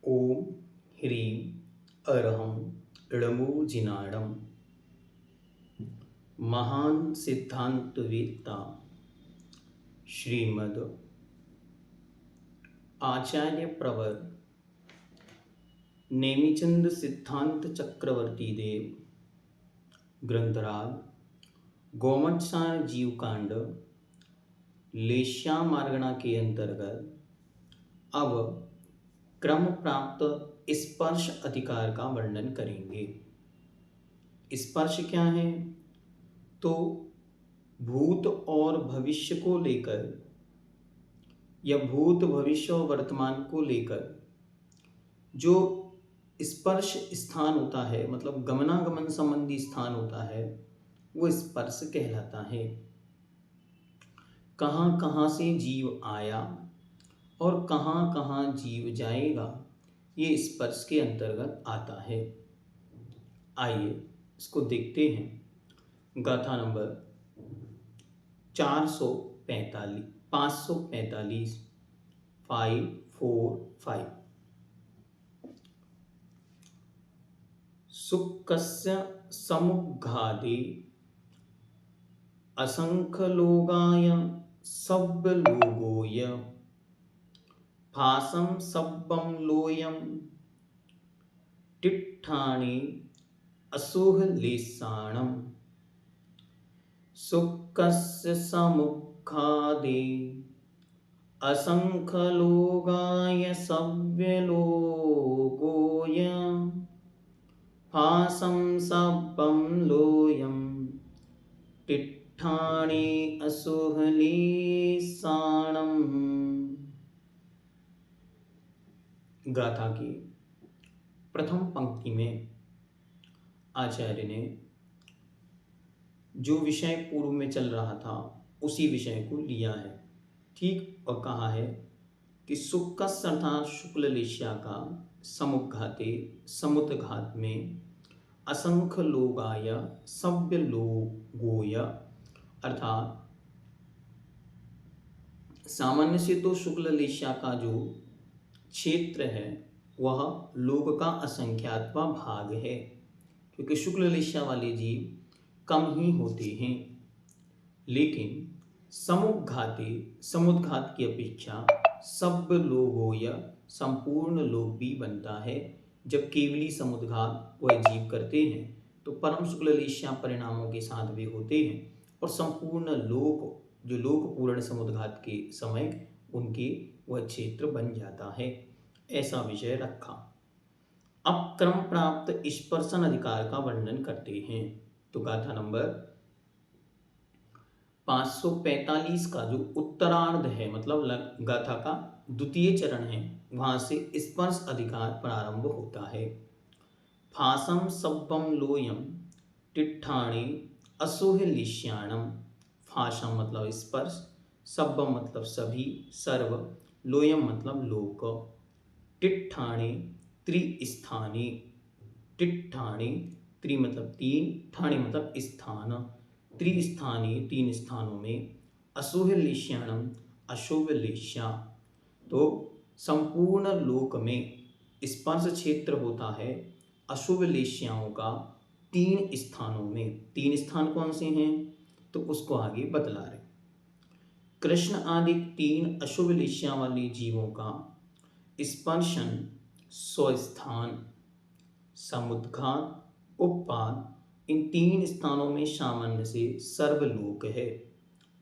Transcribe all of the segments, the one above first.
ओम ह्रीं अरहं ळमो जिनाडम महान सिद्धांतवेत्ता श्रीमद आचार्य प्रवर नेमिचंद सिद्धांत चक्रवर्ती देव ग्रंथराज गोमटसार जीवकांड लेश्या मार्गणा के अंतर्गत अब क्रम प्राप्त स्पर्श अधिकार का वर्णन करेंगे। स्पर्श क्या है? तो भूत और भविष्य को लेकर या भूत भविष्य और वर्तमान को लेकर जो स्पर्श स्थान होता है, मतलब गमनागमन संबंधी स्थान होता है, वो स्पर्श कहलाता है। कहाँ कहाँ से जीव आया और कहाँ कहाँ जीव जाएगा, ये स्पर्श के अंतर्गत आता है। आइए इसको देखते हैं। गाथा नंबर 545 545। सुखस्य समुद्घाते असंख्यलोगाय सव्यलोगोय भासं सव्यं लोयं तिष्ठानि असुहलेशाणम्। सुखस्य समुद्घाते असंख्यलोगाय सव्यलोगोय भासं सव्यं लोयं तिष्ठानि असुहलेशाणम्। गाथा की प्रथम पंक्ति में आचार्य ने जो विषय पूर्व में चल रहा था उसी विषय को लिया है, ठीक, और कहा है कि सुक्कस अर्थात शुक्ल लेश्या का समुद्घाते समुद्घात में असंख्य लोगाय सव्य लोगोय अर्थात सामान्य से तो शुक्ल लेश्या का जो क्षेत्र है वह लोग का असंख्यात्वा भाग है, क्योंकि शुक्ल लेश्या वाले जीव कम ही होते हैं। लेकिन समुद्घाते समुद्घात की अपेक्षा सब लोगों या संपूर्ण लोग भी बनता है। जब केवली समुद्घात वह जीव करते हैं तो परम शुक्ल लेश्या परिणामों के साथ वे होते हैं और संपूर्ण लोक जो लोक पूर्ण समुद्घात के समय उनके वह क्षेत्र बन जाता है। ऐसा विषय रखा। अब क्रम प्राप्त स्पर्शन अधिकार का वर्णन करते हैं। तो गाथा नंबर 545 का जो उत्तरार्ध है, मतलब गाथा का द्वितीय चरण है, वहां से स्पर्श अधिकार प्रारंभ होता है। फासम सब्बम लोयम तिष्ठाणि असुहलेश्याणम। फासम मतलब स्पर्श, सब्बम मतलब सभी, सर्व, लोयम मतलब लोक, तिष्ठाणि त्रिस्थानी, तिष्ठाणि त्रि मतलब तीन, ठाणी मतलब स्थान, त्रिस्थानी तीन स्थानों में, अशुभ लेश्याणम अशुभ लेश्या। तो संपूर्ण लोक में स्पर्श क्षेत्र होता है अशुभ लेश्याओं का तीन स्थानों में। तीन स्थान कौन से हैं तो उसको आगे बतला रहे। कृष्ण आदि तीन अशुभ लेश्या वाले जीवों का स्पर्शन स्वस्थान, समुद्घात, उपपाद, इन तीन स्थानों में सामान्य से सर्वलोक है।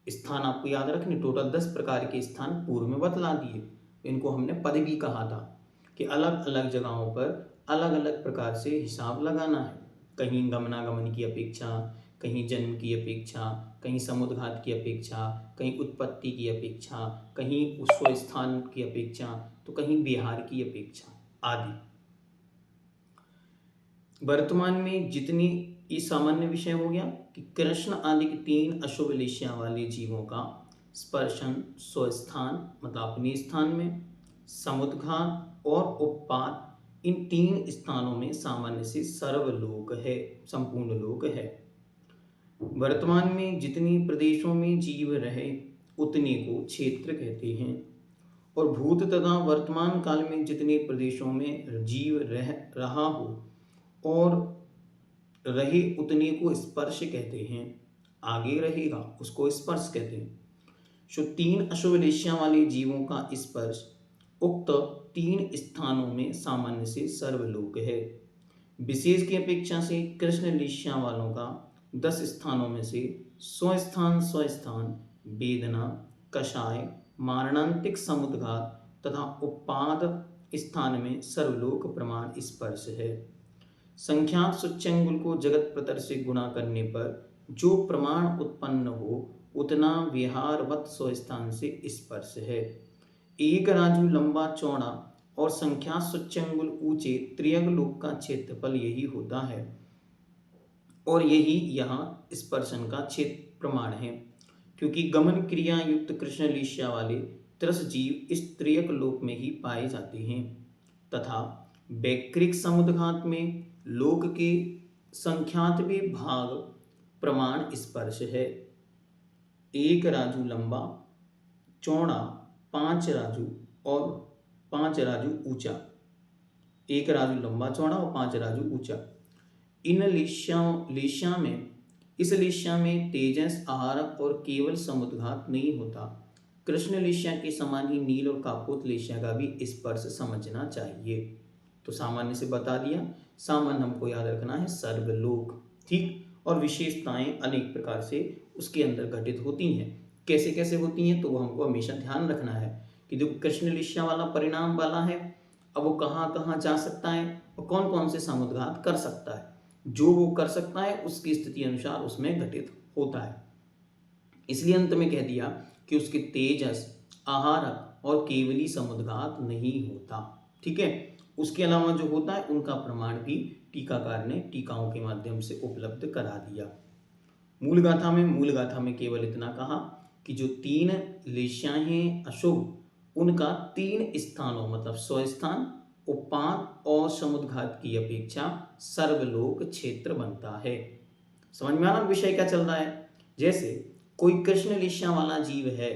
स्थान आपको याद रखने, टोटल 10 प्रकार के स्थान पूर्व में बतला दिए। इनको हमने पद भी कहा था कि अलग अलग जगहों पर अलग अलग प्रकार से हिसाब लगाना है। कहीं गमनागमन की अपेक्षा, कहीं जन्म की अपेक्षा, कहीं समुद्घात की अपेक्षा, कहीं उत्पत्ति की अपेक्षा, कहीं स्वस्थान की अपेक्षा, तो कहीं बिहार की अपेक्षा आदि। वर्तमान में जितनी, ये सामान्य विषय हो गया कि कृष्ण आदि के तीन अशुभ लेश्या वाले जीवों का स्पर्शन स्वस्थान मतलब अपने स्थान में, समुद्घात और उपपात, इन तीन स्थानों में सामान्य से सर्वलोक है, संपूर्ण लोक है। वर्तमान में जितनी प्रदेशों में जीव रहे उतने को क्षेत्र कहते हैं और भूत तथा वर्तमान काल में जितने प्रदेशों में जीव रह रहा हो और रहे उतने को स्पर्श कहते हैं। आगे रहेगा उसको स्पर्श कहते हैं। जो तीन अशुभ लेशियां वाले जीवों का स्पर्श उक्त तीन स्थानों में सामान्य से सर्वलोक है। विशेष की अपेक्षा से कृष्ण लेशियां वालों का 10 स्थानों में से स्वस्थान वेदना, कषाय, मारणांतिक समुद्घात तथा उपाद स्थान में सर्वलोक प्रमाण स्पर्श है। संख्यात सूच्यंगुल को जगत प्रतर से गुणा करने पर जो प्रमाण उत्पन्न हो उतना विहारवत स्वस्थान से स्पर्श है। एक राजू लंबा चौड़ा और संख्या सूच्यंगुल ऊंचे त्रियंग लोक का क्षेत्रफल यही होता है और यही यहाँ स्पर्शन का क्षेत्र प्रमाण है, क्योंकि गमन क्रिया युक्त कृष्ण लीशा वाले त्रस जीव इस त्रियक लोक में ही पाए जाते हैं तथा वैक्रिक समुद्घात में लोक के संख्यात भी भाग प्रमाण स्पर्श है। एक राजू लंबा चौड़ा 5 राजू और 5 राजू ऊंचा। एक राजू लंबा चौड़ा और 5 राजू ऊंचा। इन लेशिया में इस लेशिया में तेजस, आहारक और केवल समुद्घात नहीं होता। कृष्ण लेशिया के समान ही नील और कापोत लेशिया का भी स्पर्श समझना चाहिए। तो सामान्य से बता दिया। सामान्य हमको याद रखना है सर्वलोक, ठीक। और विशेषताएं अनेक प्रकार से उसके अंदर घटित होती हैं। कैसे कैसे होती हैं तो वो हमको हमेशा ध्यान रखना है कि जो कृष्ण लेशिया वाला परिणाम वाला है, अब वो कहाँ कहाँ जा सकता है और कौन कौन से समुद्घात कर सकता है। जो वो कर सकता है उसकी स्थिति अनुसार उसमें घटित होता है। इसलिए अंत में कह दिया कि उसके तेजस, आहारक और केवली समुद्घात नहीं होता, ठीक है। उसके अलावा जो होता है उनका प्रमाण भी टीकाकार ने टीकाओं के माध्यम से उपलब्ध करा दिया। मूल गाथा में केवल इतना कहा कि जो 3 लेशियां हैं अशुभ, उनका 3 स्थानों मतलब स्वस्थान, उपाद और समुद्घात की अपेक्षा सर्वलोक क्षेत्र बनता है। समझ में आ रहा विषय क्या चल रहा है। जैसे कोई कृष्ण लेशिया वाला जीव है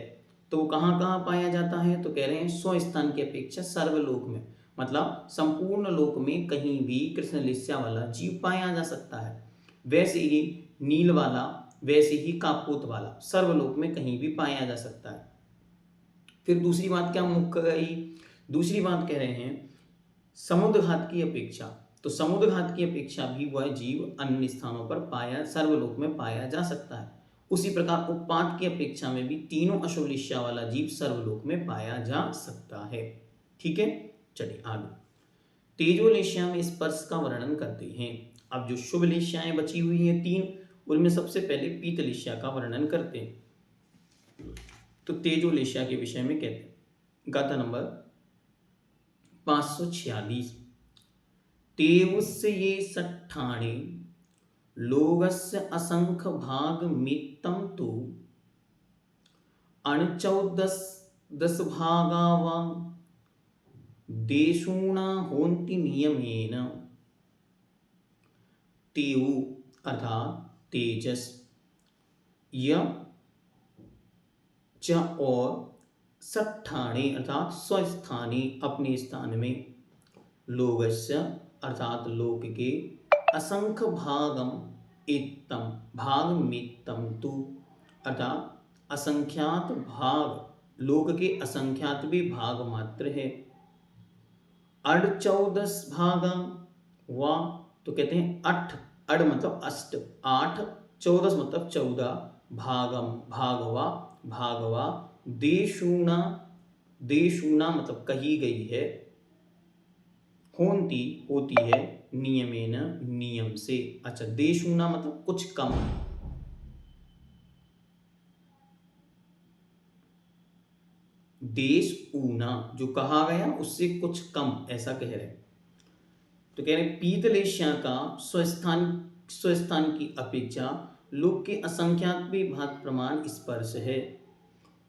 तो वो कहाँ कहाँ पाया जाता है, तो कह रहे हैं स्वस्थान की अपेक्षा सर्वलोक में, मतलब संपूर्ण लोक में कहीं भी कृष्ण लेशिया वाला जीव पाया जा सकता है। वैसे ही नील वाला, वैसे ही कापोत वाला सर्वलोक में कहीं भी पाया जा सकता है। फिर दूसरी बात क्या मुख्य गई, दूसरी बात कह रहे हैं समुद्घात की अपेक्षा, तो समुद्घात की अपेक्षा भी वह जीव अन्य स्थानों पर पाया सर्वलोक में पाया जा सकता है। उसी प्रकार उपाद की अपेक्षा में भी तीनों अशुभ लेशिया वाला जीव सर्वलोक में पाया जा सकता है, ठीक है। चलिए आगे तेजो लेशिया में स्पर्श का वर्णन करते हैं। अब जो शुभ लेशियाएं बची हुई हैं 3, उनमें सबसे पहले पीत लेशिया का वर्णन करते हैं। तो तेजो लेशिया के विषय में कहते हैं गाथा नंबर 546। तेवुस्य ये सट्ठाणे लोगस्य असंख्य भाग मित्तम तो अणचौदस दस भागावा देशूणा होन्ति नियमेन। तेवु अर्थात तेजस, य च और सट्ठाणे अर्थात स्वस्थाने अपने स्थान में, लोगस्य अर्थात लोक के, असंख्य भागम इत्तम भाग मित्तम तु अर्थात असंख्यात भाग, लोक के असंख्यात भी भाग मात्र है। अड़14 भागा वा, तो कहते हैं 8, अड़ मतलब अष्ट, 8, 14 मतलब 14, भागम भागवा भागवा, देशूणा देशूणा मतलब कही गई है, होती होती है, नियमेन नियम से। अच्छा देशूणा मतलब कुछ कम, देश ऊना जो कहा गया उससे कुछ कम ऐसा कह रहे हैं। तो कह रहे पीत लेशिया का स्वस्थान की अपेक्षा लोक के असंख्यात भी भाग प्रमाण स्पर्श है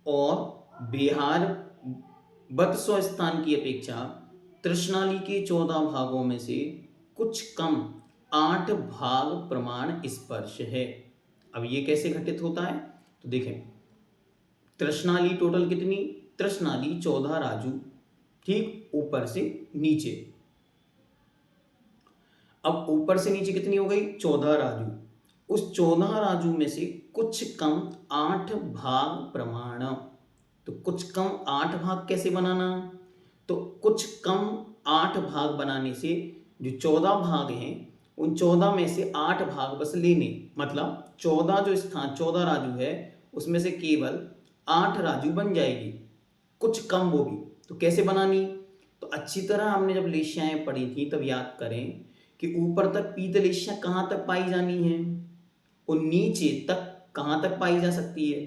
और बिहार बत स्वस्थान की अपेक्षा तृष्णाली के 14 भागों में से कुछ कम 8 भाग प्रमाण स्पर्श है। अब ये कैसे घटित होता है तो देखें, तृष्णाली टोटल कितनी तृष्णाली 14 राजू, ठीक ऊपर से नीचे। अब ऊपर से नीचे कितनी हो गई? 14 राजू। उस 14 राजू में से कुछ कम 8 भाग प्रमाण। तो कुछ कम 8 भाग कैसे बनाना? तो कुछ कम 8 भाग बनाने से जो 14 भाग हैं उन 14 में से 8 भाग बस लेने, मतलब 14 जो स्थान 14 राजू है उसमें से केवल 8 राजू बन जाएगी, कुछ कम वो भी। तो कैसे बनानी? तो अच्छी तरह हमने जब लेशियाएं पढ़ी थी तब याद करें कि ऊपर तक पीत लेशियां कहाँ तक पाई जानी है और नीचे तक कहाँ तक पाई जा सकती है।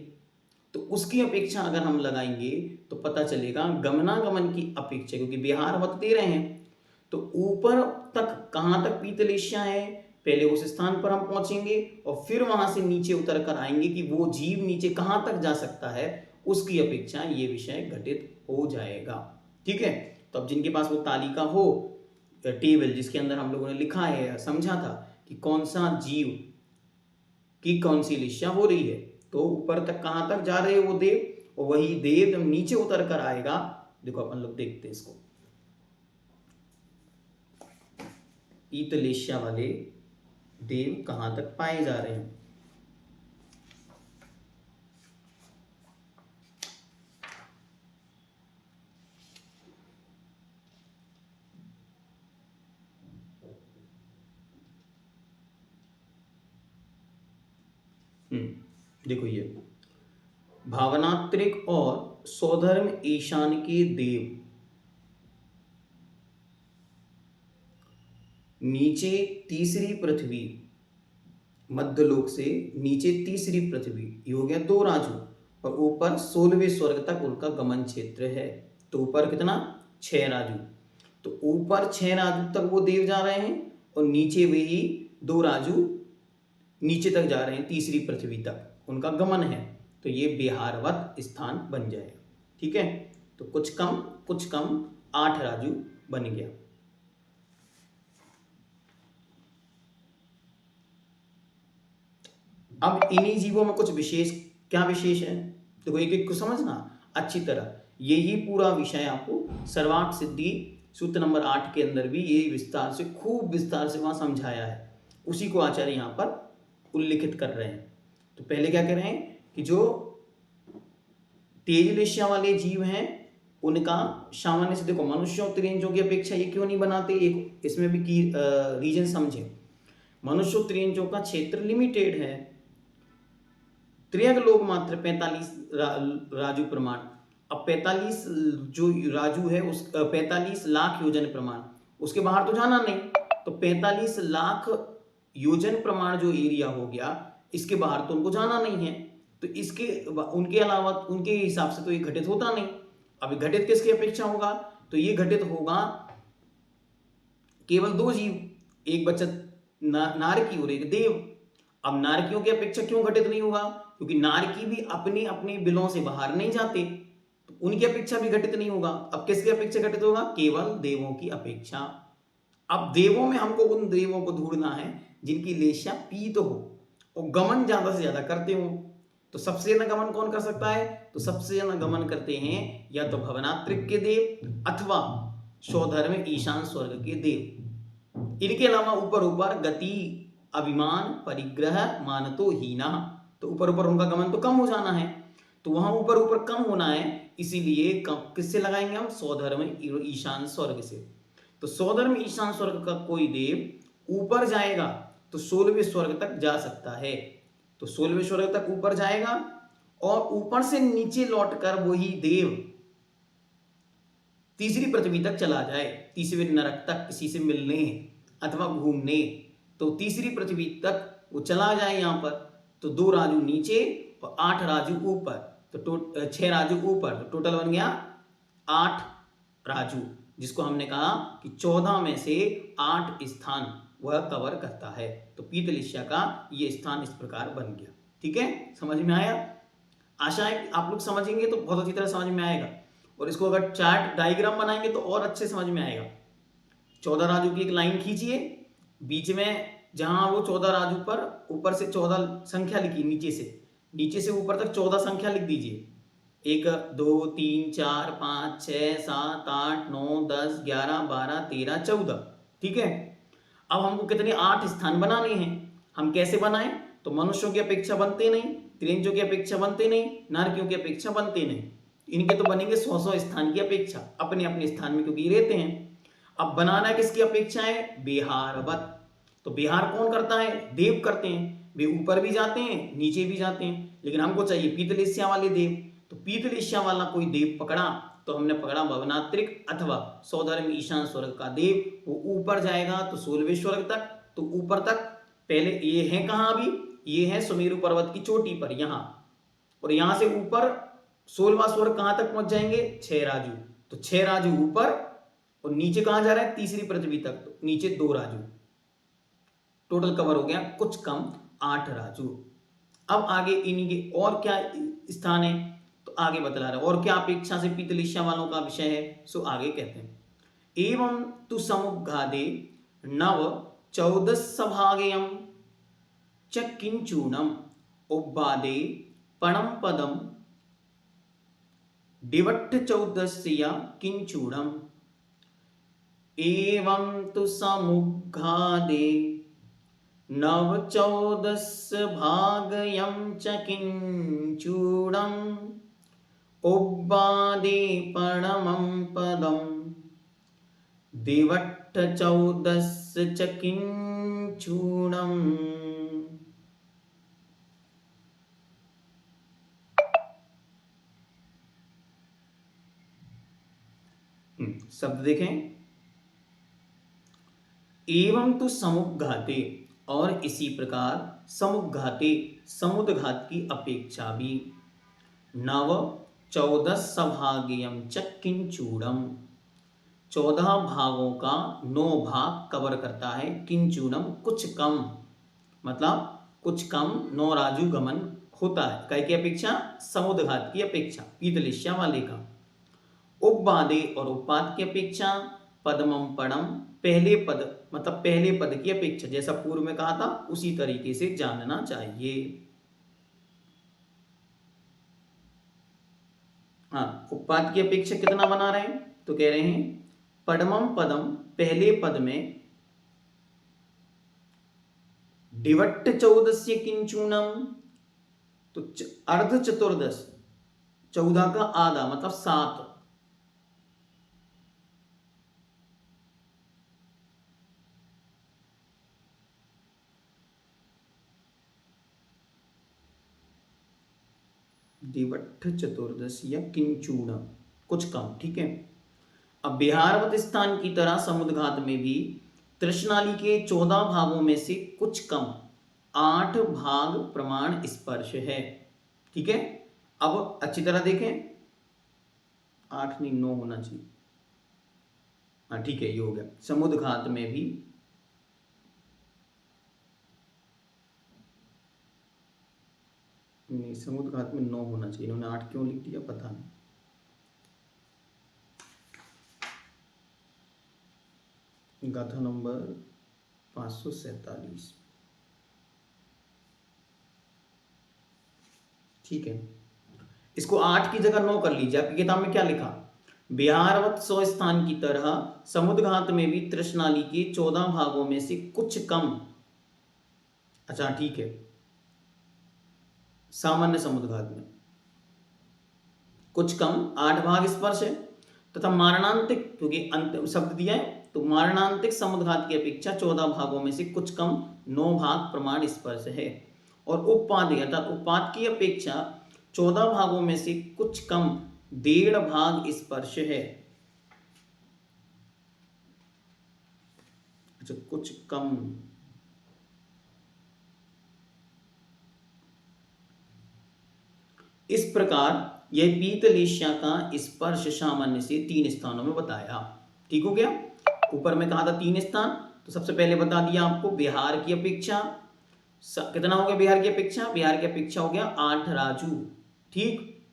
तो उसकी अपेक्षा अगर हम लगाएंगे तो पता चलेगा गमनागमन की अपेक्षा, क्योंकि बिहार वक्त दे रहे हैं तो ऊपर तक कहाँ तक पीत लेशियां है, पहले उस स्थान पर हम पहुंचेंगे और फिर वहां से नीचे उतर कर आएंगे कि वो जीव नीचे कहाँ तक जा सकता है, उसकी अपेक्षा ये विषय घटित हो जाएगा। ठीक है, तो अब जिनके पास वो तालिका हो, टेबल जिसके अंदर हम लोगों ने लिखा है, समझा था कि कौन सा जीव की कौन सी लेशिया हो रही है, तो ऊपर तक कहाँ तक जा रहे हैं वो देव, और वही देव जब नीचे उतर कर आएगा, देखो अपन लोग देखते हैं इसको, पीत लेशिया वाले देव कहाँ तक पाए जा रहे हैं। देखो ये भावनात्रिक और सौधर्म ईशान के देव नीचे तीसरी पृथ्वी, मध्यलोक से नीचे तीसरी पृथ्वी, ये हो गया 2 राजू, और ऊपर 16वें स्वर्ग तक उनका गमन क्षेत्र है। तो ऊपर कितना? 6 राजू। तो ऊपर 6 राजू तक वो देव जा रहे हैं और नीचे वे ही 2 राजू नीचे तक जा रहे हैं, तीसरी पृथ्वी तक उनका गमन है। तो ये बिहारवत स्थान बन जाएगा। ठीक है, तो कुछ कम 8 राजू बन गया। अब इन्हीं जीवों में कुछ विशेष, क्या विशेष है देखो, एक एक को समझना अच्छी तरह। यही पूरा विषय आपको सर्वार्थ सिद्धि सूत्र नंबर 8 के अंदर भी ये विस्तार से, खूब विस्तार से वहां समझाया है, उसी को आचार्य यहाँ पर उल्लिखित कर रहे हैं। तो पहले क्या कह रहे हैं कि जो तेज लेशिया वाले जीव हैं उनका सामान्य से, देखो मनुष्यों त्रियंजों की अपेक्षा ये क्यों नहीं बनाते, एक इसमें भी की रीजन समझे। मनुष्य त्रियंजों का क्षेत्र लिमिटेड है, त्रियंग लोग मात्र 45 राजू प्रमाण। अब 45 जो राजू है उस 45 लाख योजन प्रमाण, उसके बाहर तो जाना नहीं, तो 45 लाख योजन प्रमाण जो एरिया हो गया, इसके बाहर तो उनको जाना नहीं है, तो इसके उनके अलावा उनके हिसाब से तो ये घटित होता नहीं। अब घटित किसकी अपेक्षा होगा? तो ये घटित होगा केवल 2 जीव, एक बचत नारकी और एक देव। अब नारकियों की अपेक्षा क्यों घटित नहीं होगा? क्योंकि नारकी भी अपने अपने बिलों से बाहर नहीं जाते, तो उनकी अपेक्षा भी घटित नहीं होगा। अब किसकी अपेक्षा घटित होगा? केवल देवों की अपेक्षा। अब देवों में हमको उन देवों को ढूंढना है जिनकी लेशिया पीत हो और गमन ज्यादा से ज्यादा करते हो। तो सबसे ज्यादा गमन कौन कर सकता है? तो सबसे ज्यादा गमन करते हैं या तो भवनात्रिक के देव अथवा सौधर्म ईशान स्वर्ग के देव। इनके अलावा ऊपर ऊपर गति, अभिमान, परिग्रह, मानतो हीना, तो ऊपर ऊपर उनका गमन तो कम हो जाना है, तो वहां ऊपर ऊपर कम होना है, इसीलिए किससे लगाएंगे हम? सौधर्म ईशान स्वर्ग से। तो सौधर्म ईशान स्वर्ग का कोई देव ऊपर जाएगा तो 16वें स्वर्ग तक जा सकता है, तो 16वें स्वर्ग तक ऊपर जाएगा और ऊपर से नीचे लौटकर वही देव तीसरी पृथ्वी तक चला जाए, तीसरे नरक तक किसी से मिलने अथवा घूमने, तो तीसरी पृथ्वी तक वो चला जाए यहां पर, तो 2 राजू नीचे और 8 राजू ऊपर, तो 6 राजू ऊपर, तो टोटल बन गया 8 राजू, जिसको हमने कहा कि 14 में से 8 स्थान वह कवर करता है। तो पीत लेशिया का ये स्थान इस प्रकार बन गया। ठीक है, समझ में आया? आशा है आप लोग समझेंगे तो बहुत अच्छी तरह समझ में आएगा, और इसको अगर चार्ट डायग्राम बनाएंगे तो और अच्छे समझ में आएगा। 14 राजू की एक लाइन खींचिए, बीच में जहां वो 14 राजू पर ऊपर से 14 संख्या लिखी, नीचे से ऊपर तक 14 संख्या लिख दीजिए, 1 2 3 4 5 6 7 8 9 10 11 12 13 14। ठीक है, अब हमको कितने 8 स्थान बनाने हैं। हम कैसे बनाएं? तो मनुष्यों की अपेक्षा बनते नहीं, तिरंजों की अपेक्षा बनते नहीं, नारकियों की अपेक्षा बनते नहीं। इनके तो बनेंगे 100-100 स्थान की अपेक्षा अपने अपने स्थान में, क्योंकि रहते हैं। अब बनाना किसकी अपेक्षा है? बिहारवत। तो बिहार कौन करता है? देव करते हैं। वे ऊपर भी जाते हैं, नीचे भी जाते हैं, लेकिन हमको चाहिए पीतलेस्या वाले देव। तो पीतलेस्या वाला कोई देव पकड़ा, तो हमने पकड़ा भवनात्रिक अथवा सौधर्म ईशान स्वर्ग का देव। वो ऊपर जाएगा तो 16वें स्वर्ग तक, तो ऊपर तक पहले ये है कहाँ? अभी ये है सुमेरु पर्वत की चोटी पर यहाँ, और यहाँ से ऊपर 16वां स्वर्ग कहाँ तक पहुंच जाएंगे? 6 राजू। तो 6 राजू ऊपर, और नीचे कहाँ जा रहा है? तीसरी पृथ्वी तक, तो नीचे 2 राजू। टोटल कवर हो गया कुछ कम 8 राजू। अब आगे इनके और क्या स्थान है, तो आगे बतला रहा है और क्या अपेक्षा से पीतलेस्या वालों का विषय है। सो आगे कहते हैं, एवं तु समुद्घाते नव 14 सभागयम च किंचूणम उब्बादे पणम पदम डिवट्ठ 14 किंचूणम। एवं तु समुद्घाते नव 14 भागयं च किंचूणम उब्बादे परमं पदं दिवट्ठ 14 च किंचूणम। शब्द देखें, एवं तो समुद्घाते, और इसी प्रकार समुद्घाते समुद्घात की अपेक्षा भी, नव 14 सभागयम च किंचूणम 14 भागों का 9 भाग कवर करता है। किंचूणम कुछ कम, मतलब कुछ कम 9 राजू गमन होता है। काय की अपेक्षा? समुद्घात की अपेक्षा, पीतलेस्या वाले का। उपबादे और उपपाद की अपेक्षा, पद्मम पड़म पहले पद, मतलब पहले पद की अपेक्षा, जैसा पूर्व में कहा था उसी तरीके से जानना चाहिए। हाँ, उपपाद की अपेक्षा कितना बना रहे हैं? तो कह रहे हैं पद्मम पदम पहले पद में डिवट्ठ 14 किंचूणम, तो अर्ध चतुर्दश 14 का आधा मतलब 7, दिवट्ठ चतुर्दशी या किंचूण कुछ कम। ठीक है, अब बिहारवत स्थान की तरह समुद्घात में भी तृष्णाली के 14 भागों में से कुछ कम 8 भाग प्रमाण स्पर्श है। ठीक है, अब अच्छी तरह देखें, 8 नहीं 9 होना चाहिए। हाँ ठीक है, ये हो गया। समुद्घात में भी नहीं, समुद्घात में 9 होना चाहिए, इन्होंने 8 क्यों लिख दिया पता नहीं। गाथा नंबर 547। ठीक है, इसको 8 की जगह 9 कर लीजिए। आपकी किताब में क्या लिखा? बिहारवत 100 स्थान की तरह समुद्घात में भी तृष्णाली के 14 भागों में से कुछ कम, अच्छा ठीक है, सामान्य समुद्घात में कुछ कम 8 भाग स्पर्श है, तथा मारणांतिक, क्योंकि अंत शब्द दिया है, तो मारणांतिक समुद्घात की अपेक्षा 14 भागों में से कुछ कम 9 भाग प्रमाण स्पर्श है। और उपपाद अर्थात उपपाद की अपेक्षा 14 भागों में से कुछ कम 1.5 भाग स्पर्श है। अच्छा, कुछ कम, इस प्रकार यह पीतलेस्या का स्पर्श सामान्य से 3 स्थानों में बताया। ठीक हो गया, ऊपर में कहा था 3 स्थान, तो सबसे पहले बता दिया आपको बिहार की अपेक्षा कितना हो गया? बिहार की अपेक्षा, बिहार की अपेक्षा हो गया 8 राजू। ठीक,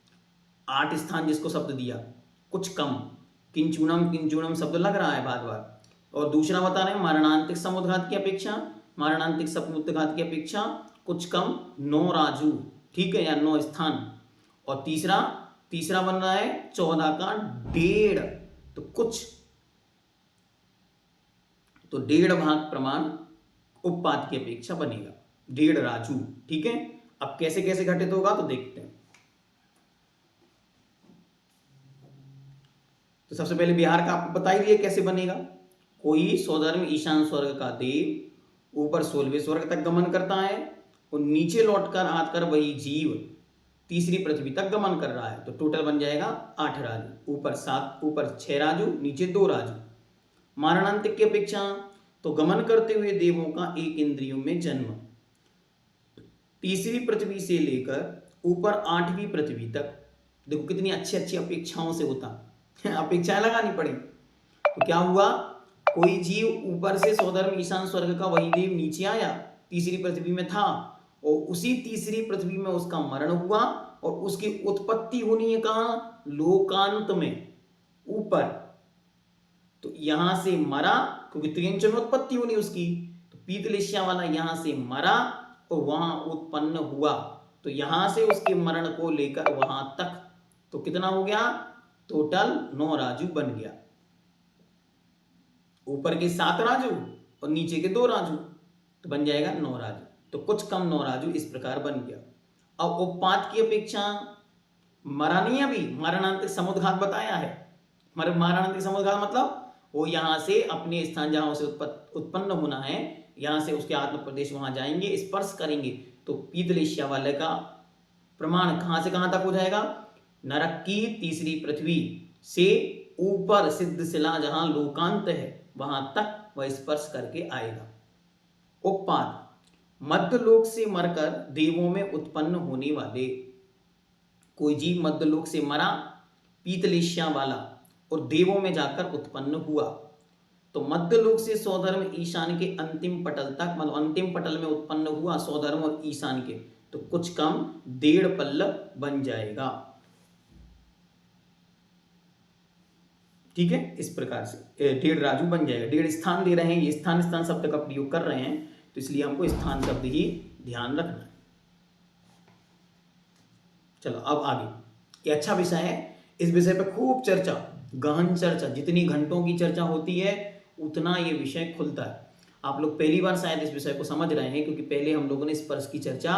8 स्थान जिसको शब्द दिया कुछ कम, किंचूणम किंचूणम शब्द लग रहा है बार बार। और दूसरा बता रहे हैं मारणांतिक समुद्घात की अपेक्षा, मारणांतिक समुद्घात की अपेक्षा कुछ कम 9 राजू। ठीक है, या 9 स्थान। और तीसरा तीसरा बन रहा है 14 का 1.5, तो कुछ, तो 1.5 भाग प्रमाण उपपाद की अपेक्षा बनेगा, 1.5 राजू। ठीक है, अब कैसे कैसे घटित होगा तो देखते हैं। तो सबसे पहले बिहार का आपको बता ही दिया कैसे बनेगा। कोई स्वधर्म ईशान स्वर्ग का देव ऊपर 16वें स्वर्ग तक गमन करता है और नीचे लौटकर आकर वही जीव तीसरी पृथ्वी तक गमन कर रहा है, तो टोटल बन जाएगा 8 राजू। ऊपर 7, ऊपर 6 राजू, नीचे 2 राजू। मारणांतिक की अपेक्षा, तो गमन करते हुए देवों का 1 इंद्रियों में जन्म, तीसरी पृथ्वी से लेकर ऊपर 8वीं पृथ्वी तक। देखो कितनी अच्छी अच्छी अपेक्षाओं से होता अपेक्षाएं लगानी पड़ी। तो क्या हुआ, कोई जीव ऊपर से स्वधर्म ईशान स्वर्ग का वही देव नीचे आया, तीसरी पृथ्वी में था, और उसी तीसरी पृथ्वी में उसका मरण हुआ और उसकी उत्पत्ति होनी है कहाँ, लोकांत में, ऊपर। तो यहां से मरा, क्योंकि त्रियंच में उत्पत्ति होनी उसकी, तो पीतलेशिया वाला यहां से मरा और वहां उत्पन्न हुआ, तो यहां से उसके मरण को लेकर वहां तक, तो कितना हो गया, टोटल 9 राजू बन गया। ऊपर के 7 राजू और नीचे के 2 राजू, तो बन जाएगा 9 राजू। तो कुछ कम 9 राजू इस प्रकार बन गया। अब उपपात की अपेक्षा, मरा नहीं, अभी मरणांतिक समुद्घात बताया है। मरणांतिक समुद्घात मतलब वो यहां से अपने स्थान जहां उसे उत्पन्न होना है, यहां से उसके आत्म प्रदेश वहां जाएंगे, स्पर्श करेंगे, तो पीतलेशिया वाले का प्रमाण कहां से कहां तक हो जाएगा, नरक की तीसरी पृथ्वी से ऊपर सिद्ध शिला जहां लोकांत है वहां तक वह स्पर्श करके आएगा। उपपाद, मध्यलोक से मरकर देवों में उत्पन्न होने वाले, कोई जीव मध्यलोक से मरा पीतलेशिया वाला और देवों में जाकर उत्पन्न हुआ, तो मध्यलोक से स्वधर्म ईशान के अंतिम पटल तक, मतलब अंतिम पटल में उत्पन्न हुआ स्वधर्म और ईशान के, तो कुछ कम 1.5 पल्लव बन जाएगा। ठीक है, इस प्रकार से 1.5 राजू बन जाएगा। 1.5 स्थान दे रहे हैं, ये स्थान स्थान शब्द का प्रयोग कर रहे हैं, तो इसलिए हमको स्थान शब्द ही ध्यान रखना है। चलो अब आगे, ये अच्छा विषय है, इस विषय पे खूब चर्चा, गहन चर्चा, जितनी घंटों की चर्चा होती है उतना ये विषय खुलता है। आप लोग पहली बार शायद इस विषय को समझ रहे हैं, क्योंकि पहले हम लोगों ने स्पर्श की चर्चा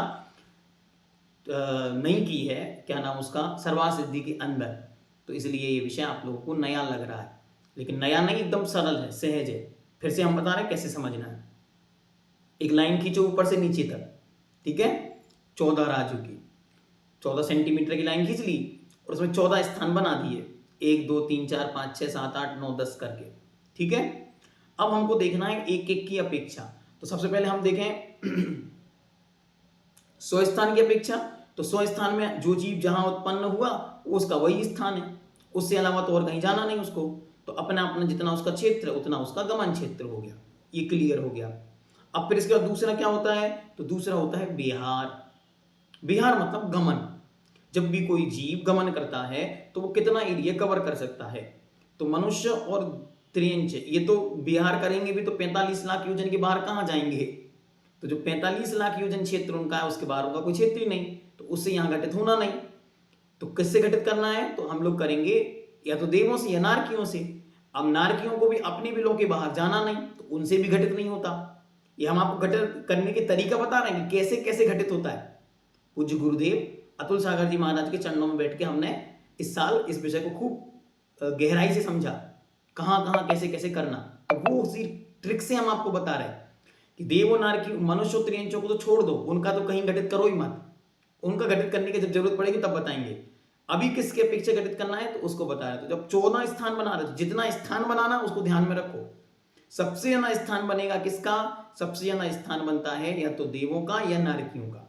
नहीं की है, क्या नाम उसका, सर्वार्थ सिद्धि के अंदर, तो इसलिए ये विषय आप लोगों को नया लग रहा है, लेकिन नया नहीं, एकदम सरल है, सहज है। फिर से हम बता रहे हैं कैसे समझना है। एक लाइन खींचो ऊपर से नीचे तक, ठीक है, 14 राजू की, 14 सेंटीमीटर की लाइन खींच ली और उसमें 14 स्थान बना दिए, 1 2 3 4 5 6 7 8 9 10 करके। ठीक है, अब हमको देखना है एक एक की अपेक्षा। तो सबसे पहले हम देखें 100 स्थान की अपेक्षा, तो 100 स्थान में जो जीव जहां उत्पन्न हुआ उसका वही स्थान है, उससे अलावा तो और कहीं जाना नहीं उसको, तो अपना अपना जितना उसका क्षेत्र उतना उसका गमन क्षेत्र हो गया, ये क्लियर हो गया। अब फिर इसके बाद दूसरा क्या होता है, तो दूसरा होता है बिहार। बिहार मतलब गमन, जब भी कोई जीव गमन करता है तो वो कितना एरिया कवर कर सकता है, तो मनुष्य और त्रियंच ये तो बिहार करेंगे भी, तो 45 लाख योजन के बाहर कहाँ जाएंगे, तो जो 45 लाख योजन क्षेत्र उनका है उसके बाहर उनका कोई क्षेत्र ही नहीं, तो उससे यहाँ घटित होना नहीं। तो किससे घटित करना है, तो हम लोग करेंगे या तो देवों से या नारकियों से। अब नारकियों को भी अपने बिलों के बाहर जाना नहीं, तो उनसे भी घटित नहीं होता। ये हम आपको घटित करने के तरीका बता रहे हैं कि कैसे कैसे घटित होता है। पूज्य गुरुदेव अतुल सागर जी महाराज के चरणों में बैठ के हमने इस साल इस विषय को खूब गहराई से समझा, कहाँ कहाँ कैसे कैसे करना, तो वो उसी ट्रिक से हम आपको बता रहे हैं कि देव और नारकी, मनुष्य और त्रियंचों को तो छोड़ दो, उनका तो कहीं घटित करो ही मत, उनका घटित करने की जब जरूरत पड़ेगी तब बताएंगे। अभी किसके अपेक्षा घटित करना है तो उसको बताया। तो जब 14 स्थान बना रहे, तो जितना स्थान बनाना उसको ध्यान में रखो। सबसे ज्यादा स्थान बनेगा किसका, सबसे ज्यादा स्थान बनता है या तो देवों का या नारकियों का।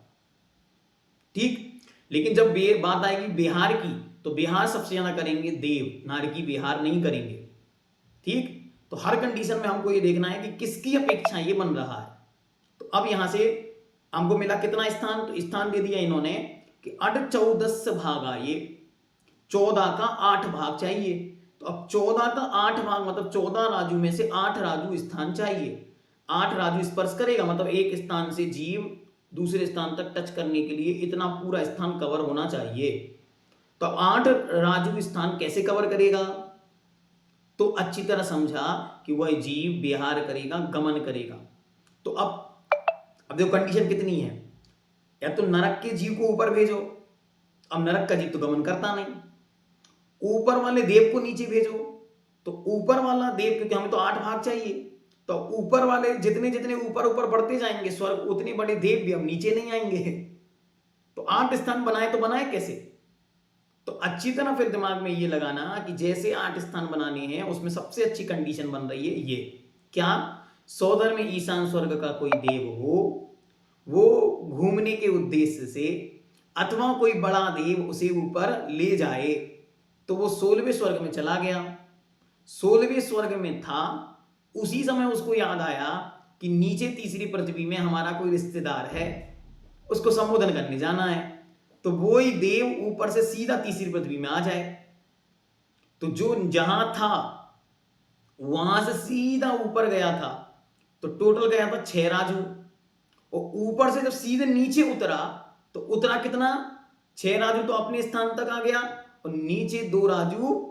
ठीक, लेकिन जब बात आएगी बिहार की, तो बिहार सबसे ज्यादा करेंगे देव, नारकी बिहार नहीं करेंगे। ठीक, तो हर कंडीशन में हमको ये देखना है कि किसकी अपेक्षा ये बन रहा है। तो अब यहां से हमको मिला कितना स्थान, तो स्थान दे दिया इन्होंने कि 14 भाग आए, 14 का 8 भाग चाहिए। तो अब 14 का 8 भाग मतलब 14 राजू में से 8 राजू स्थान चाहिए। 8 राजू स्पर्श करेगा, मतलब एक स्थान से जीव दूसरे स्थान तक टच करने के लिए इतना पूरा स्थान कवर होना चाहिए। तो 8 राजू स्थान कैसे कवर करेगा? तो अच्छी तरह समझा कि वह जीव विहार करेगा, गमन करेगा। तो अब देखो कंडीशन कितनी है, या तो नरक के जीव को ऊपर भेजो, अब नरक का जीव तो गमन करता नहीं, ऊपर वाले देव को नीचे भेजो, तो ऊपर वाला देव, क्योंकि हमें तो 8 भाग चाहिए, तो ऊपर वाले जितने जितने ऊपर ऊपर बढ़ते जाएंगे स्वर्ग, उतने बड़े देव भी हम नीचे नहीं आएंगे। तो 8 स्थान बनाए तो बनाए कैसे? तो अच्छी तरह फिर दिमाग में ये लगाना कि जैसे 8 स्थान बनाने हैं, उसमें सबसे अच्छी कंडीशन बन रही है ये, क्या? सौधर में ईशान स्वर्ग का कोई देव हो, वो घूमने के उद्देश्य से, अथवा कोई बड़ा देव उसे ऊपर ले जाए, तो वो 16वें स्वर्ग में चला गया। 16वें स्वर्ग में था, उसी समय उसको याद आया कि नीचे तीसरी पृथ्वी में हमारा कोई रिश्तेदार है, उसको संबोधन करने जाना है, तो वो ही देव ऊपर से सीधा तीसरी पृथ्वी में आ जाए। तो जो जहां था वहां से सीधा ऊपर गया था, तो टोटल गया था 6 राजू, और ऊपर से जब सीधे नीचे उतरा तो उतरा कितना? 6 राजू तो अपने स्थान तक आ गया, और नीचे 2 राजू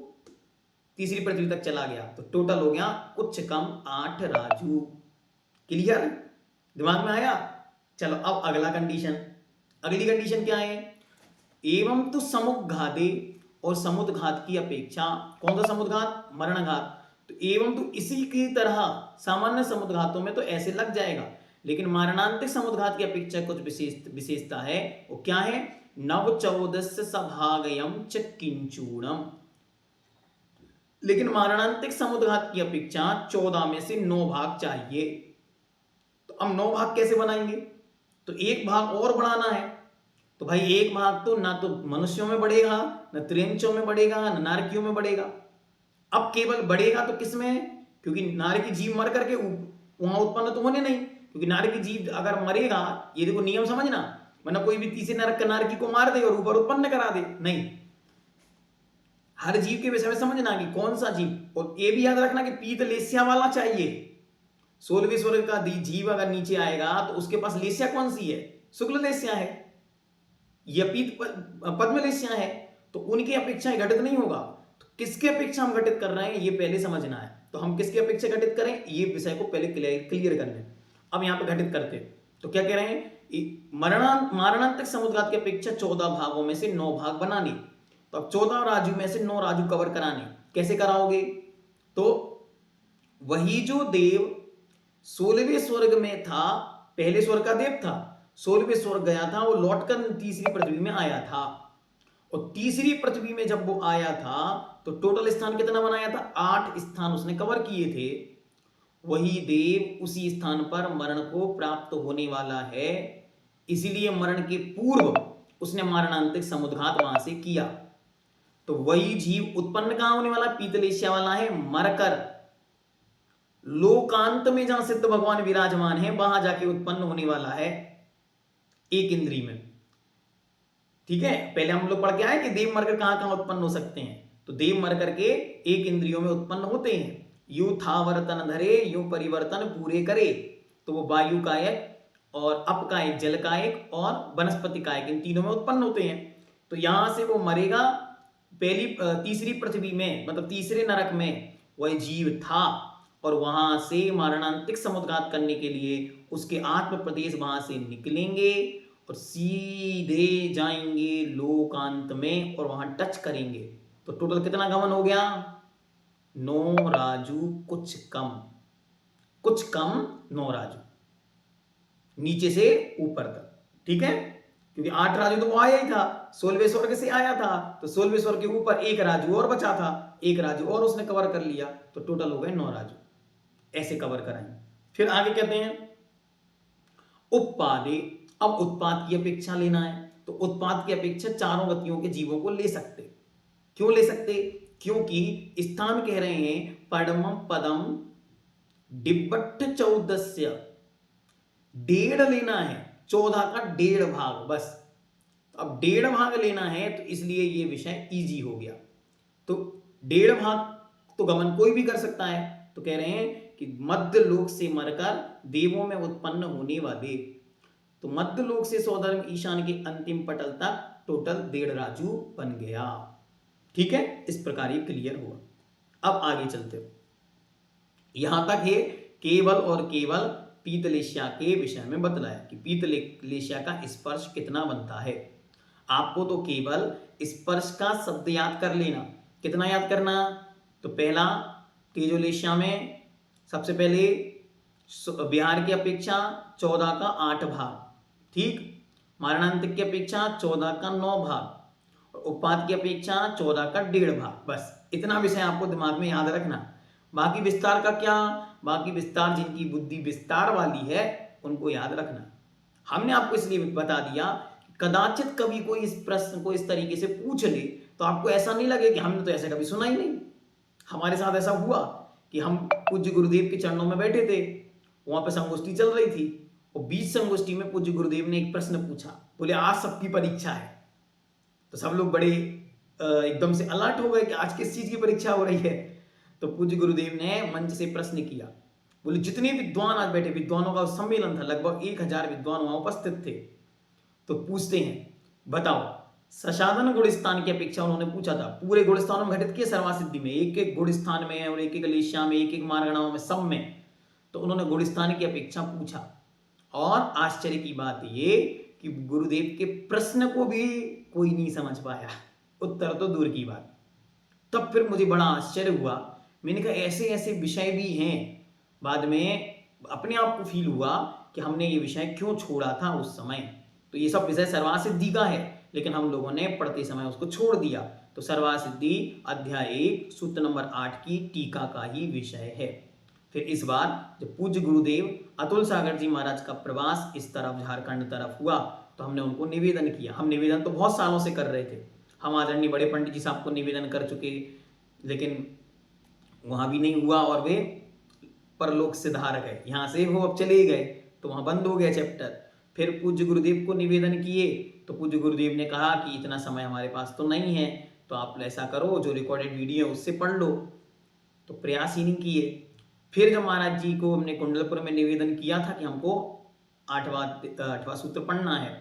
तीसरी पृथ्वी तक चला गया, तो टोटल हो गया कुछ कम 8 राजू। क्लियर? दिमाग में आया? चलो अब अगला कंडीशन, अगली कंडीशन क्या है? एवं तो समुद्घाते, और समुद्घात की अपेक्षा, कौन सा समुद्घात? मरणघात। तो एवं तो इसी की तरह सामान्य समुद्घातों में तो ऐसे लग जाएगा, लेकिन मारणांतिक समुद्घात की अपेक्षा कुछ विशेषता है। वो क्या है? नव 14 सभागयम च किंचूणम। लेकिन मारणांतिक समुद्घात की अपेक्षा 14 में से 9 भाग चाहिए। तो अब 9 भाग कैसे बनाएंगे? तो एक भाग और बढ़ाना है, तो भाई एक भाग तो ना तो मनुष्यों में बढ़ेगा, ना त्रियंचों में बढ़ेगा, ना नारकियों में बढ़ेगा। अब केवल बढ़ेगा तो किसमें? क्योंकि नारकी जीव मर करके वहां उत्पन्न तो होने नहीं, क्योंकि नारकी जीव अगर मरेगा, ये देखो नियम समझना, वरना कोई भी तीसरे नरक का नारकी को मार दे और ऊपर उत्पन्न करा दे, नहीं। हर जीव के विषय में समझना कि कौन सा जीव, और ये भी याद रखना कि पीत लेस्या वाला चाहिए। 16वें स्वर्ग का जीव अगर नीचे आएगा तो उसके पास लेस्या कौन सी है? शुक्ल लेस्या है, यपीत पद्मलेस्या है, तो उनकी अपेक्षा घटित नहीं होगा। तो किसके अपेक्षा हम घटित कर रहे हैं ये पहले समझना है। तो हम किसकी अपेक्षा घटित करें, ये विषय को पहले क्लियर कर लें। अब यहां पे घटित करते तो क्या कह रहे हैं? मारणांतिक समुद्घात की अपेक्षा 14 भागों में से 9 भाग बनाने। तो अब 14 राजू में से 9 राजू कवर कराने, कैसे कराओगे? तो वही जो देव 16वें स्वर्ग में था, पहले स्वर्ग का देव था, 16वें स्वर्ग गया था, वो लौटकर तीसरी पृथ्वी में आया था, और तीसरी पृथ्वी में जब वो आया था तो टोटल स्थान कितना बनाया था? 8 स्थान उसने कवर किए थे। वही देव उसी स्थान पर मरण को प्राप्त होने वाला है, इसीलिए मरण के पूर्व उसने मारणांतिक समुद्घात वहां से किया। तो वही जीव उत्पन्न कहां होने वाला? पीतलेशिया वाला है, मरकर लोकांत में जहां सिद्ध भगवान विराजमान है वहां जाके उत्पन्न होने वाला है, एक इंद्री में। ठीक है, पहले हम लोग पढ़ के आए कि देव मरकर कहां कहां उत्पन्न हो सकते हैं। तो देव मर करके एक इंद्रियों में उत्पन्न होते हैं। यू थावर्तन धरे, यू परिवर्तन पूरे करे। तो वो वायु कायक और अपकायक, जल कायक और वनस्पति कायक, इन तीनों में उत्पन्न होते हैं। तो यहां से वो मरेगा पहली तीसरी पृथ्वी में, मतलब तीसरे नरक में वह जीव था, और वहां से मारणांतिक समुद्घात करने के लिए उसके आत्म प्रदेश वहां से निकलेंगे और सीधे जाएंगे लोकांत में और वहां टच करेंगे। तो टोटल कितना गमन हो गया? 9 राजू कुछ कम 9 राजू, नीचे से ऊपर तक। ठीक है, क्योंकि 8 राजू तो वो आया ही था, 16वें स्वर्ग से आया था, तो 16वें स्वर्ग के ऊपर एक राजू और बचा था, एक राजू और उसने कवर कर लिया, तो टोटल हो गए 9 राजू। ऐसे कवर कराएंगे। फिर आगे कहते हैं उत्पादे। अब उत्पाद की अपेक्षा लेना है, तो उत्पाद की अपेक्षा चारों गतियों के जीवों को ले सकते। क्यों ले सकते? क्योंकि स्थान कह रहे हैं पडमम पदम डिब्बट 14, 1.5 लेना है, 14 का 1.5 भाग बस। अब 1.5 भाग लेना है, तो इसलिए ये विषय इजी हो गया। तो 1.5 भाग तो गमन कोई भी कर सकता है। तो कह रहे हैं कि मध्य लोक से मरकर देवों में उत्पन्न होने वाले, तो मध्य लोक से सौधर्म ईशान के अंतिम पटल तक टोटल 1.5 राजू बन गया। ठीक है, इस प्रकार ये क्लियर हुआ। अब आगे चलते हो, यहां तक है केवल और केवल पीतलेशिया के विषय में बतलाया कि पीतलेशिया का स्पर्श कितना बनता है। आपको तो केवल स्पर्श का शब्द याद कर लेना। कितना याद करना? तो पहला, तेजोलेशिया में सबसे पहले बिहार की अपेक्षा 14 का 8 भाग, ठीक, मारणांतिक की अपेक्षा 14 का 9 भाग, और उत्पाद की अपेक्षा 14 का 1.5 भाग। बस इतना विषय आपको दिमाग में याद रखना। बाकी विस्तार का क्या? बाकी विस्तार जिनकी बुद्धि विस्तार वाली है उनको याद रखना। हमने आपको इसलिए बता दिया, कदाचित कभी कोई इस प्रश्न को इस तरीके से पूछ ले तो आपको ऐसा नहीं लगे कि हमने तो ऐसा कभी सुना ही नहीं। हमारे साथ ऐसा हुआ कि हम पूज्य गुरुदेव के चरणों में बैठे थे, वहां पर संगोष्ठी चल रही थी और बीच संगोष्ठी में पूज्य गुरुदेव ने एक प्रश्न पूछा। बोले आज सबकी परीक्षा है। तो सब लोग बड़े एकदम से अलर्ट हो गए कि आज किस चीज की परीक्षा हो रही है। तो पूज्य गुरुदेव ने मंच से प्रश्न किया। बोले जितने विद्वान आज बैठे, विद्वानों का सम्मेलन था, लगभग 1000 विद्वान वहां उपस्थित थे। तो पूछते हैं, बताओ ससाधन गुण स्थान की अपेक्षा, उन्होंने पूछा था पूरे गुण स्थानों में घटित किए सर्वासिद्धि में, एक एक गुण स्थान में और एक एक लेशिया में, एक एक मार्गणाओं में, सब में। तो उन्होंने गुण स्थान की अपेक्षा पूछा। और आश्चर्य की बात ये कि गुरुदेव के प्रश्न को भी कोई नहीं समझ पाया, उत्तर तो दूर की बात। तब फिर मुझे बड़ा आश्चर्य हुआ। मैंने कहा ऐसे ऐसे विषय भी हैं। बाद में अपने आप को फील हुआ कि हमने ये विषय क्यों छोड़ा था उस समय। तो ये सब विषय सर्वासिद्धि का है, लेकिन हम लोगों ने पढ़ते समय उसको छोड़ दिया। तो सर्वासिद्धि अध्याय 1 सूत्र नंबर 8 की टीका का ही विषय है। फिर इस बार जब पूज्य गुरुदेव अतुल सागर जी महाराज का प्रवास इस तरफ झारखंड तरफ हुआ तो हमने उनको निवेदन किया। हम निवेदन तो बहुत सालों से कर रहे थे। हम आदरणीय बड़े पंडित जी साहब को निवेदन कर चुके, लेकिन वहां भी नहीं हुआ और वे परलोक सिधार गए। यहां से वो अब चले गए तो वहां बंद हो गया चैप्टर। फिर पूज्य गुरुदेव को निवेदन किए तो पूज्य गुरुदेव ने कहा कि इतना समय हमारे पास तो नहीं है, तो आप ऐसा करो जो रिकॉर्डेड वीडियो है उससे पढ़ लो। तो प्रयास ही नहीं किए। फिर जब महाराज जी को हमने कुंडलपुर में निवेदन किया था कि हमको 8वां सूत्र पढ़ना है,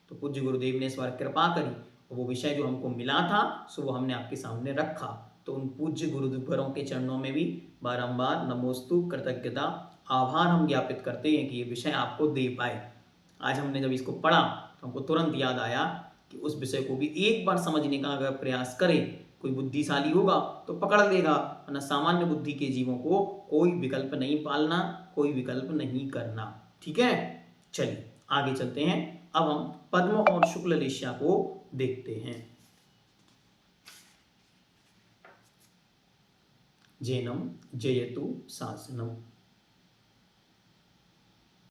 तो पूज्य गुरुदेव ने इस बार कृपा करी, वो विषय जो हमको मिला था सो वो हमने आपके सामने रखा। तो उन पूज्य गुरुदेवों के चरणों में भी बारंबार नमोस्तु कृतज्ञता आभार हम ज्ञापित करते हैं कि ये विषय आपको दे पाए। आज हमने जब इसको पढ़ा तो हमको तुरंत याद आया कि उस विषय को भी एक बार समझने का अगर प्रयास करें, कोई बुद्धिशाली होगा तो पकड़ लेगा, वरना सामान्य बुद्धि के जीवों को कोई विकल्प नहीं पालना, कोई विकल्प नहीं करना। ठीक है, चलिए आगे चलते हैं। अब हम पद्म और शुक्ल लेशिया को देखते हैं। जैनम जयतु शासनम।